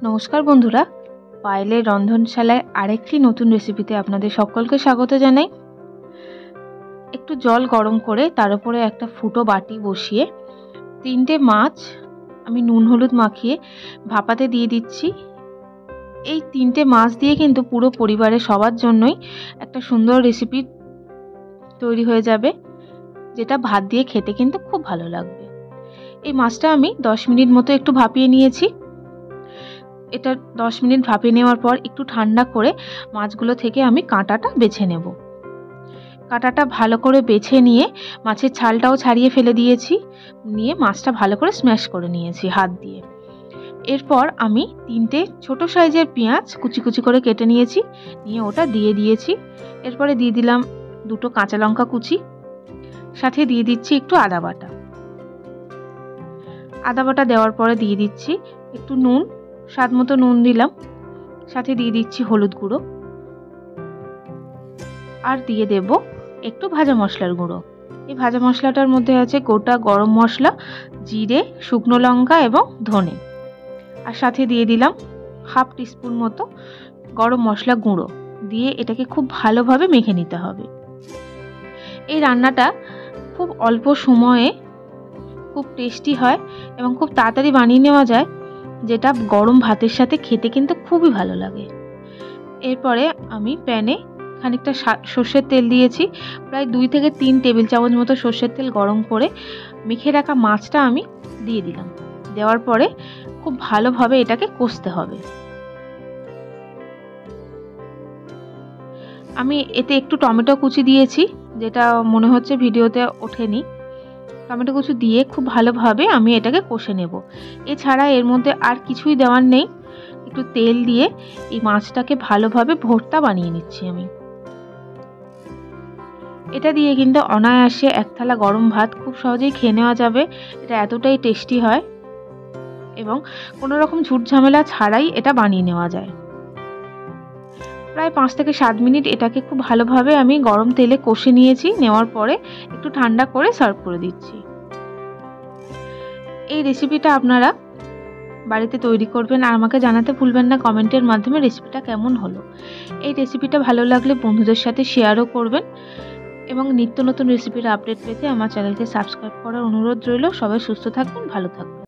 নমস্কার বন্ধুরা, পায়েলের রন্ধনশালায় আরেকটি নতুন রেসিপিতে আপনাদের সকলকে স্বাগত জানাই। একটু জল গরম করে তার উপরে একটা ফুটো বাটি বসিয়ে 3টে মাছ আমি নুন হলুদ মাখিয়ে ভাপাতে দিয়ে দিচ্ছি। এই 3টে মাছ দিয়ে কিন্তু পুরো পরিবারের সবার জন্যই একটা সুন্দর রেসিপি তৈরি হয়ে যাবে, যেটা ভাত দিয়ে খেতে কিন্তু খুব ভালো লাগবে। এই মাছটা আমি 10 মিনিট মতো একটু ভাপিয়ে নিয়েছি। এটা 10 মিনিট ভাপিয়ে নেওয়ার পর একটু ঠান্ডা করে মাছগুলো থেকে আমি কাঁটাটা বেছে নেব। কাঁটাটা ভালো করে বেছে নিয়ে মাছের ছালটাও ছাড়িয়ে ফেলে দিয়েছি, নিয়ে মাছটা ভালো করে স্ম্যাশ করে নিয়েছি হাত দিয়ে। এরপর আমি 3টে ছোট সাইজের পেঁয়াজ কুচি কুচি করে কেটে নিয়েছি, নিয়ে ওটা দিয়ে দিয়েছি। এরপরে দিয়ে দিলাম 2টো কাঁচা লঙ্কা কুচি, সাথে দিয়ে দিচ্ছি একটু আদা বাটা। আদা বাটা দেওয়ার পরে দিয়ে দিচ্ছি একটু নুন, স্বাদ মতো নুন দিলাম, সাথে দিয়ে দিচ্ছি হলুদ গুঁড়ো, আর দিয়ে দেব একটু ভাজা মশলার গুঁড়ো। এই ভাজা মশলাটার মধ্যে আছে গোটা গরম মশলা, জিরে, শুকনো লঙ্কা এবং ধনে, আর সাথে দিয়ে দিলাম হাফ টিস্পুন মতো গরম মশলা গুঁড়ো। দিয়ে এটাকে খুব ভালোভাবে মেখে নিতে হবে। এই রান্নাটা খুব অল্প সময়ে খুব টেস্টি হয় এবং খুব তাড়াতাড়ি বানিয়ে নেওয়া যায়, যেটা গরম ভাতের সাথে খেতে কিন্তু খুবই ভালো লাগে। এরপরে আমি প্যানে খানিকটা সর্ষের তেল দিয়েছি, প্রায় 2 থেকে 3 টেবিল চামচ মতো সর্ষের তেল গরম করে মেখে রাখা মাছটা আমি দিয়ে দিলাম। দেওয়ার পরে খুব ভালোভাবে এটাকে কষতে হবে। আমি এতে একটু টমেটো কুচি দিয়েছি, যেটা মনে হচ্ছে ভিডিওতে ওঠেনি। টমেটো কুচি দিয়ে খুব ভালোভাবে আমি এটাকে কষে নেব। এছাড়া এর মধ্যে আর কিছুই দেওয়ার নেই। একটু তেল দিয়ে এই মাছটাকে ভালোভাবে ভর্তা বানিয়ে নিচ্ছি আমি। এটা দিয়ে কিন্তু অনায়াসে এক থালা গরম ভাত খুব সহজেই খেয়ে নেওয়া যাবে। এটা এতটাই টেস্টি হয় এবং কোনো রকম ঝুট ঝামেলা ছাড়াই এটা বানিয়ে নেওয়া যায়। প্রায় 5 থেকে 7 মিনিট এটাকে খুব ভালোভাবে আমি গরম তেলে কষে নিয়েছি। নেওয়ার পরে একটু ঠান্ডা করে সার্ভ করে দিচ্ছি। এই রেসিপিটা আপনারা বাড়িতে তৈরি করবেন আর আমাকে জানাতে ভুলবেন না কমেন্টের মাধ্যমে রেসিপিটা কেমন হলো। এই রেসিপিটা ভালো লাগলে বন্ধুদের সাথে শেয়ারও করবেন এবং নিত্য নতুন রেসিপির আপডেট পেতে আমার চ্যানেলকে সাবস্ক্রাইব করার অনুরোধ রইল। সবাই সুস্থ থাকবেন, ভালো থাকবেন।